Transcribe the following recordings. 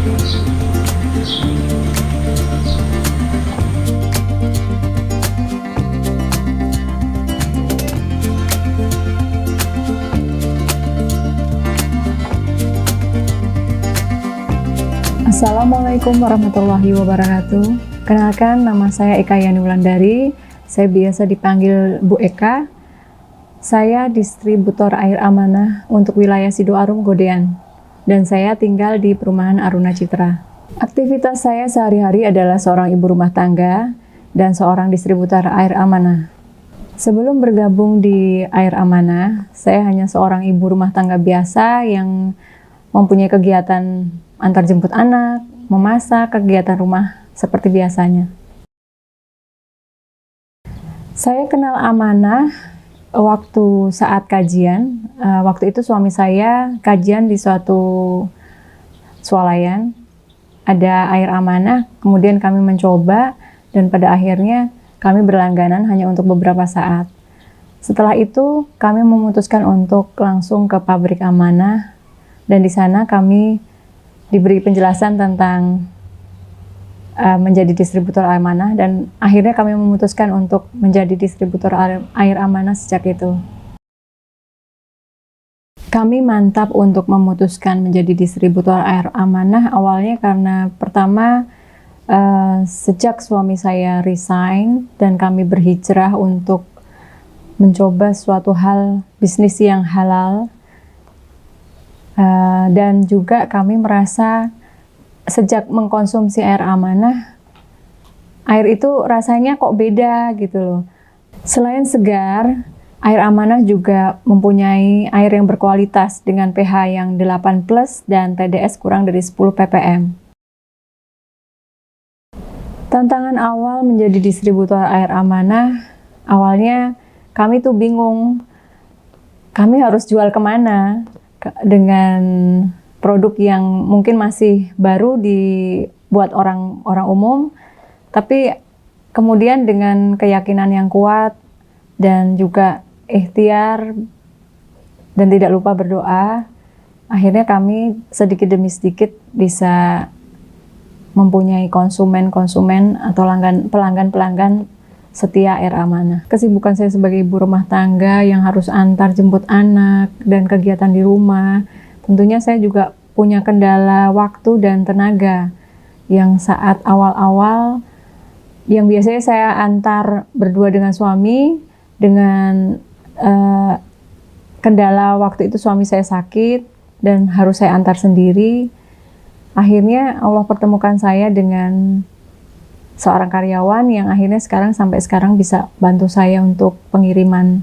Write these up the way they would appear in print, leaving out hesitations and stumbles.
Assalamualaikum warahmatullahi wabarakatuh. Kenalkan, nama saya Eka Yani Wulandari. Saya biasa dipanggil Bu Eka. Saya distributor air amanah untuk wilayah Sidoarjo Godean. Dan saya tinggal di perumahan Aruna Citra. Aktivitas saya sehari-hari adalah seorang ibu rumah tangga dan seorang distributor air amanah. Sebelum bergabung di air amanah, saya hanya seorang ibu rumah tangga biasa yang mempunyai kegiatan antar jemput anak, memasak, kegiatan rumah seperti biasanya. Saya kenal amanah waktu saat kajian. Waktu itu suami saya kajian di suatu swalayan. Ada air amanah, kemudian kami mencoba dan pada akhirnya kami berlangganan hanya untuk beberapa saat. Setelah itu kami memutuskan untuk langsung ke pabrik amanah dan di sana kami diberi penjelasan tentang menjadi distributor air amanah dan akhirnya kami memutuskan untuk menjadi distributor air amanah sejak itu. Kami mantap untuk memutuskan menjadi distributor air amanah awalnya karena pertama sejak suami saya resign dan kami berhijrah untuk mencoba suatu hal bisnis yang halal. Dan juga kami merasa sejak mengkonsumsi air amanah, air itu rasanya kok beda gitu loh. Selain segar, air amanah juga mempunyai air yang berkualitas dengan pH yang 8+ dan TDS kurang dari 10 ppm. Tantangan awal menjadi distributor air amanah, awalnya kami tuh bingung, kami harus jual kemana? Dengan produk yang mungkin masih baru dibuat orang umum, tapi kemudian dengan keyakinan yang kuat dan juga ikhtiar dan tidak lupa berdoa, akhirnya kami sedikit demi sedikit bisa mempunyai konsumen atau pelanggan setia air amanah. Kesibukan saya sebagai ibu rumah tangga yang harus antar jemput anak dan kegiatan di rumah, tentunya saya juga punya kendala waktu dan tenaga yang saat awal-awal yang biasanya saya antar berdua dengan suami, dengan kendala waktu itu suami saya sakit dan harus saya antar sendiri. Akhirnya Allah pertemukan saya dengan seorang karyawan yang akhirnya sampai sekarang bisa bantu saya untuk pengiriman.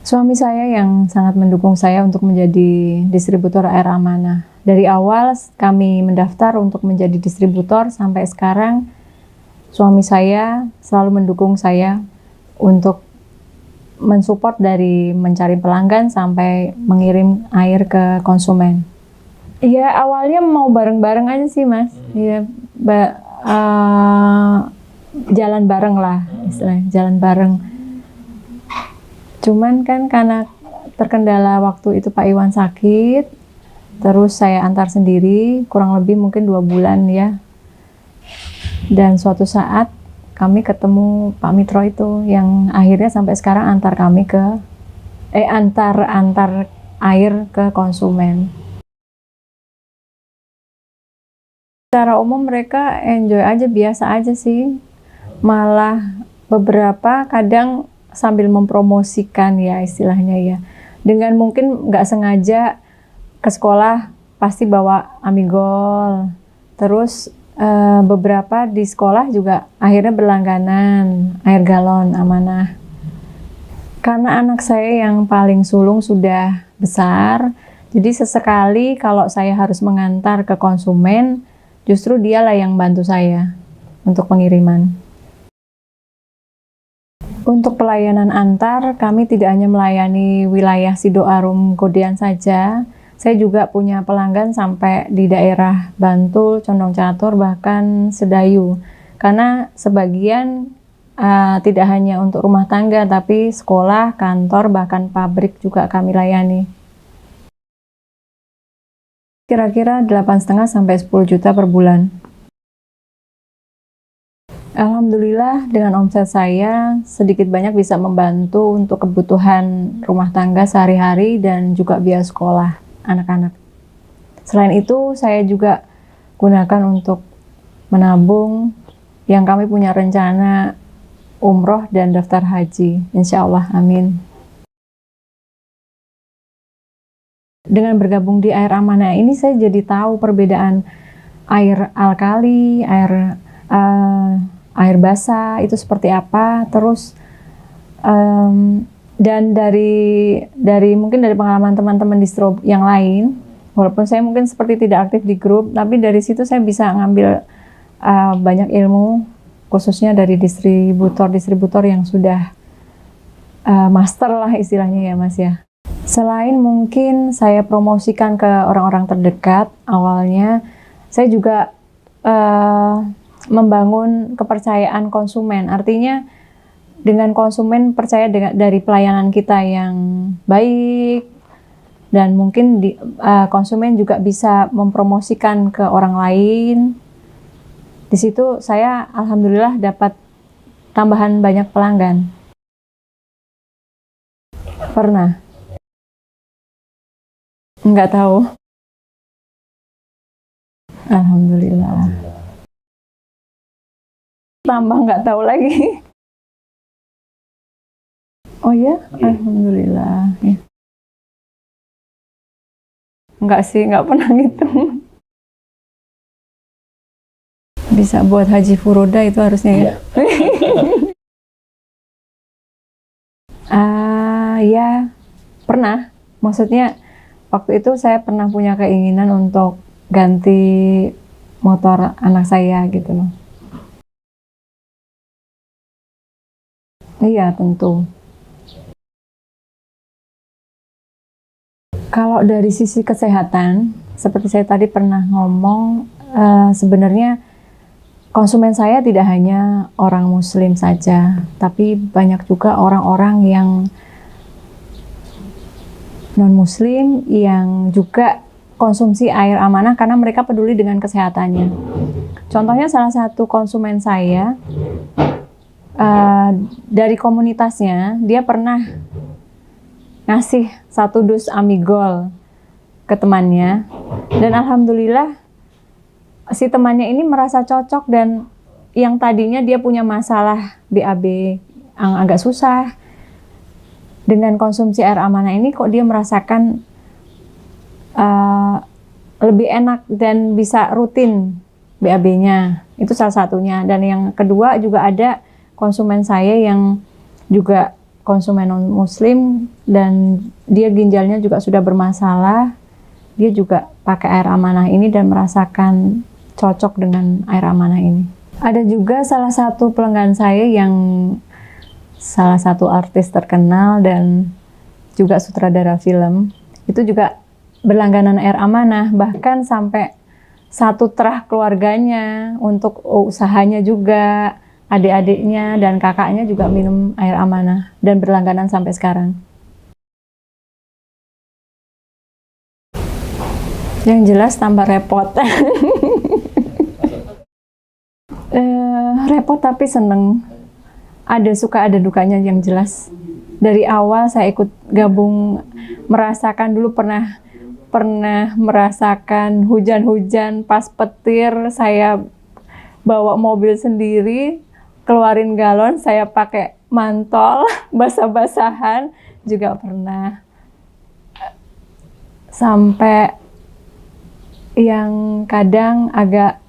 Suami saya yang sangat mendukung saya untuk menjadi distributor air amanah. Dari awal kami mendaftar untuk menjadi distributor sampai sekarang, suami saya selalu mendukung saya untuk mensupport dari mencari pelanggan sampai mengirim air ke konsumen. Ya awalnya mau bareng-bareng aja sih mas, ya jalan bareng lah istilahnya, jalan bareng. Cuman kan karena terkendala waktu itu Pak Iwan sakit, terus saya antar sendiri kurang lebih mungkin 2 bulan ya. Dan suatu saat kami ketemu Pak Mitro itu yang akhirnya sampai sekarang antar kami ke antar air ke konsumen. Secara umum mereka enjoy aja, biasa aja sih. Malah beberapa kadang sambil mempromosikan ya istilahnya ya. Dengan mungkin nggak sengaja ke sekolah pasti bawa Amigol. Terus beberapa di sekolah juga akhirnya berlangganan air galon amanah. Karena anak saya yang paling sulung sudah besar, jadi sesekali kalau saya harus mengantar ke konsumen, justru dialah yang bantu saya untuk pengiriman. Untuk pelayanan antar, kami tidak hanya melayani wilayah Sidoarjo Godean saja, saya juga punya pelanggan sampai di daerah Bantul, Condong Catur, bahkan Sedayu. Karena sebagian tidak hanya untuk rumah tangga, tapi sekolah, kantor, bahkan pabrik juga kami layani. Kira-kira 8,5 sampai 10 juta per bulan. Alhamdulillah dengan omset saya sedikit banyak bisa membantu untuk kebutuhan rumah tangga sehari-hari dan juga biaya sekolah anak-anak. Selain itu saya juga gunakan untuk menabung yang kami punya rencana umroh dan daftar haji. Insya Allah, amin. Dengan bergabung di Air Amanah ini saya jadi tahu perbedaan air alkali, air basah itu seperti apa. Terus dan dari mungkin dari pengalaman teman-teman distro yang lain, walaupun saya mungkin seperti tidak aktif di grup, tapi dari situ saya bisa ngambil banyak ilmu, khususnya dari distributor yang sudah master lah istilahnya ya Mas ya. Selain mungkin saya promosikan ke orang-orang terdekat, awalnya saya juga membangun kepercayaan konsumen. Artinya dengan konsumen percaya dari pelayanan kita yang baik, dan mungkin konsumen juga bisa mempromosikan ke orang lain. Di situ saya alhamdulillah dapat tambahan banyak pelanggan. Pernah? Nggak tahu. Alhamdulillah. Tambah nggak tahu lagi. Oh ya? Alhamdulillah. Ya. Enggak sih, nggak pernah ngitung. Bisa buat haji furoda itu harusnya ya. Ya, pernah. Maksudnya waktu itu saya pernah punya keinginan untuk ganti motor anak saya gitu loh. Iya, tentu. Kalau dari sisi kesehatan, seperti saya tadi pernah ngomong, sebenarnya konsumen saya tidak hanya orang Muslim saja, tapi banyak juga orang-orang yang non-Muslim yang juga konsumsi Air Amanah karena mereka peduli dengan kesehatannya. Contohnya salah satu konsumen saya, dari komunitasnya, dia pernah ngasih 1 dus Amigol ke temannya, dan alhamdulillah si temannya ini merasa cocok, dan yang tadinya dia punya masalah BAB yang agak susah, dengan konsumsi Air Amanah ini kok dia merasakan lebih enak dan bisa rutin BAB-nya. Itu salah satunya. Dan yang kedua juga ada konsumen saya yang juga konsumen non-muslim dan dia ginjalnya juga sudah bermasalah. Dia juga pakai Air Amanah ini dan merasakan cocok dengan Air Amanah ini. Ada juga salah satu pelanggan saya yang salah satu artis terkenal dan juga sutradara film. Itu juga berlangganan Air Amanah, bahkan sampai 1 terah keluarganya untuk usahanya juga. Adik-adiknya dan kakaknya juga minum Air Amanah dan berlangganan sampai sekarang. Yang jelas tambah repot. Repot tapi seneng. Suka ada dukanya yang jelas. Dari awal saya ikut gabung, merasakan dulu pernah merasakan hujan-hujan pas petir, saya bawa mobil sendiri, keluarin galon, saya pakai mantol, basah-basahan juga pernah. Sampai yang kadang agak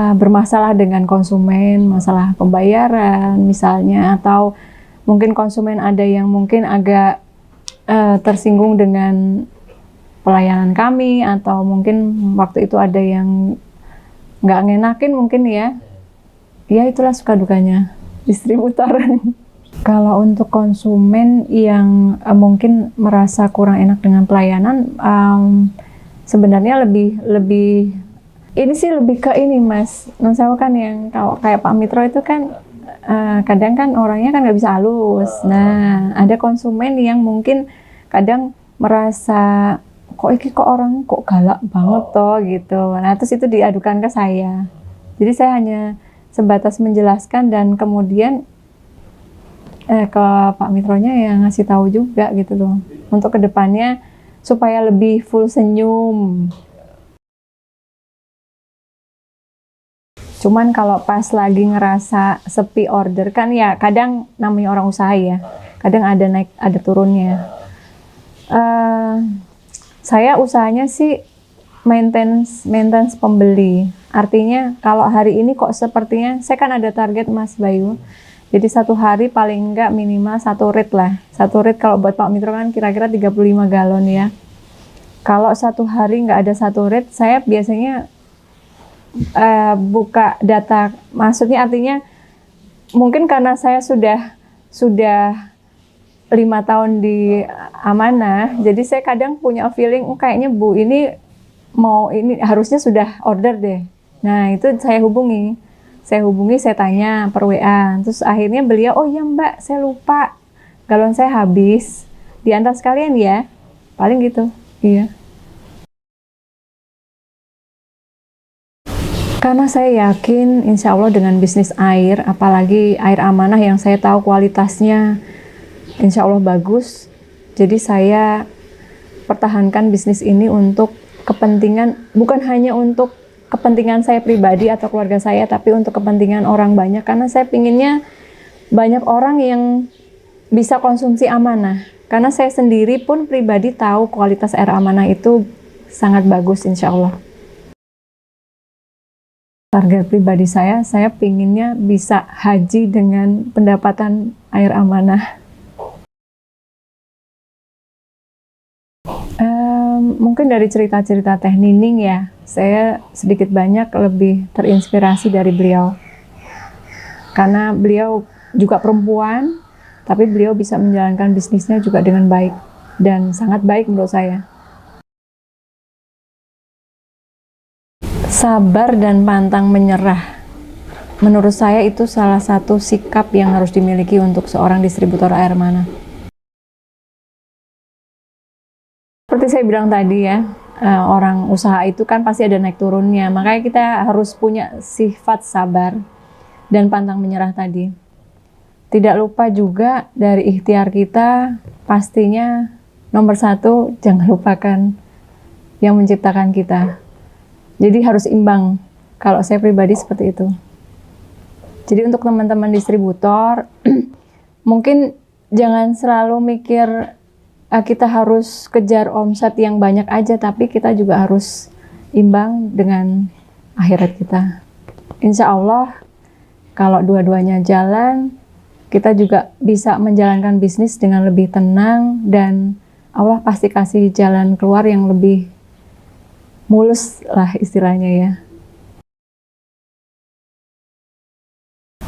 bermasalah dengan konsumen, masalah pembayaran misalnya, atau mungkin konsumen ada yang mungkin agak tersinggung dengan pelayanan kami, atau mungkin waktu itu ada yang nggak ngenakin mungkin ya. Ya itulah suka dukanya distributor. Kalau untuk konsumen yang mungkin merasa kurang enak dengan pelayanan, sebenarnya lebih ini sih lebih ke ini Mas. Saya kan yang kalau kayak Pak Mitro itu kan kadang kan orangnya kan nggak bisa halus. Nah ada konsumen yang mungkin kadang merasa kok orang kok galak banget toh gitu. Nah terus itu diadukan ke saya. Jadi saya hanya sebatas menjelaskan dan kemudian ke Pak Mitronya yang ngasih tahu juga gitu loh. Untuk kedepannya supaya lebih full senyum. Cuman kalau pas lagi ngerasa sepi order kan ya kadang namanya orang usaha ya, kadang ada naik ada turunnya. Saya usahanya sih maintenance pembeli. Artinya kalau hari ini kok sepertinya saya kan ada target Mas Bayu. Jadi satu hari paling enggak minimal 1 rit lah. 1 rit kalau buat Pak Mitro kan kira-kira 35 galon ya. Kalau satu hari nggak ada 1 rit, saya biasanya buka data, maksudnya artinya mungkin karena saya sudah 5 tahun di Amanah, jadi saya kadang punya feeling kayaknya Bu ini harusnya sudah order deh. Nah itu saya hubungi, saya tanya per WA, terus akhirnya beliau, oh iya Mbak saya lupa galon saya habis, diantar sekalian ya, paling gitu. Iya. Karena saya yakin insya Allah dengan bisnis air, apalagi air amanah yang saya tahu kualitasnya insya Allah bagus, jadi saya pertahankan bisnis ini untuk kepentingan, bukan hanya untuk kepentingan saya pribadi atau keluarga saya, tapi untuk kepentingan orang banyak, karena saya pinginnya banyak orang yang bisa konsumsi amanah, karena saya sendiri pun pribadi tahu kualitas air amanah itu sangat bagus insya Allah. Target pribadi saya pinginnya bisa haji dengan pendapatan air amanah. Mungkin dari cerita-cerita Teh Nining ya, saya sedikit banyak lebih terinspirasi dari beliau. Karena beliau juga perempuan, tapi beliau bisa menjalankan bisnisnya juga dengan baik dan sangat baik menurut saya. Sabar dan pantang menyerah. Menurut saya itu salah satu sikap yang harus dimiliki untuk seorang distributor air amanah. Seperti saya bilang tadi ya, orang usaha itu kan pasti ada naik turunnya. Makanya kita harus punya sifat sabar dan pantang menyerah tadi. Tidak lupa juga dari ikhtiar kita, pastinya nomor 1, jangan lupakan yang menciptakan kita. Jadi harus imbang, kalau saya pribadi seperti itu. Jadi untuk teman-teman distributor, mungkin jangan selalu mikir kita harus kejar omset yang banyak aja, tapi kita juga harus imbang dengan akhirat kita. Insya Allah, kalau dua-duanya jalan, kita juga bisa menjalankan bisnis dengan lebih tenang, dan Allah pasti kasih jalan keluar yang lebih mulus lah istilahnya ya.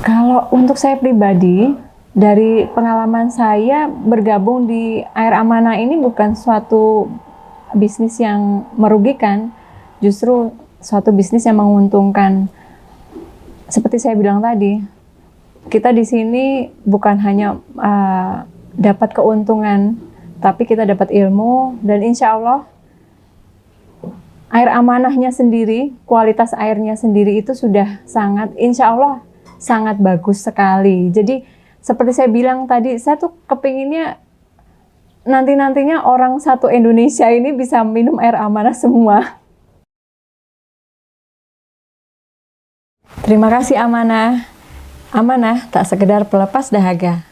Kalau untuk saya pribadi, dari pengalaman saya bergabung di air amanah ini bukan suatu bisnis yang merugikan, justru suatu bisnis yang menguntungkan. Seperti saya bilang tadi, kita di sini bukan hanya dapat keuntungan, tapi kita dapat ilmu, dan insya Allah air amanahnya sendiri, kualitas airnya sendiri itu sudah sangat, insya Allah sangat bagus sekali. Jadi seperti saya bilang tadi, saya tuh kepinginnya nanti-nantinya orang satu Indonesia ini bisa minum air amanah semua. Terima kasih amanah. Amanah tak sekedar pelepas dahaga,